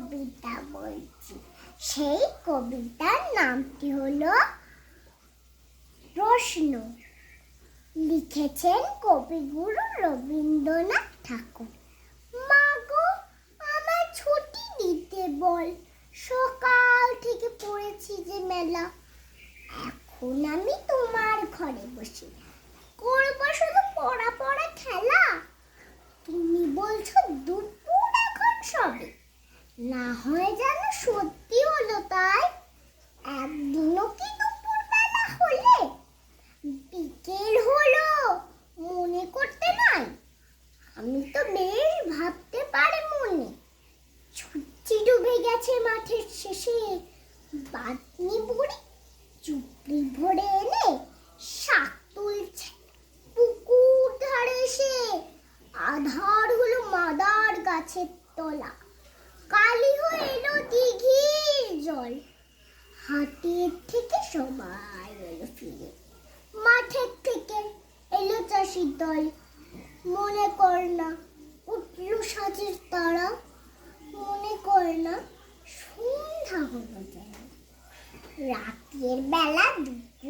কবিতা বলছি। সেই কবিতার নামটি হলো প্রশ্ন। লিখেছেন কবিগুরু রবীন্দ্রনাথ ঠাকুর। মা গো, আমার ছুটি দিতে বল, সকাল থেকে পড়েছি যে মেলা। এখন আমি তোমার ঘরে বসে করবো শুধু পড়া পড়া খেলা। তুমি বলছো দুপুর এখন সবে, না হয় যেন সত্যি হলো তাই। একদিনও কি দুপুর বেলা হলে? বিকেল হলো, মনে করতে নাই? আমি তো বেশ ভাবতে পারি মনে। ছুটি ডুবে গেছে মাঠের শেষে, বাতনি বুড়ি চুপড়ি ভরে এনে শাক তুলছে পুকুর ধারে এসে। আধার হলো মাদার গাছের তলা, কালি হয়ে এলো দিঘির জল। হাটের থেকে সবাই এলো ফিরে, মাঠের থেকে এলো চাষির দল। মনে কর না উঠল সাজের তারা, মনে কর না সন্ধ্যা হলো যেন। রাতের বেলা দুপুর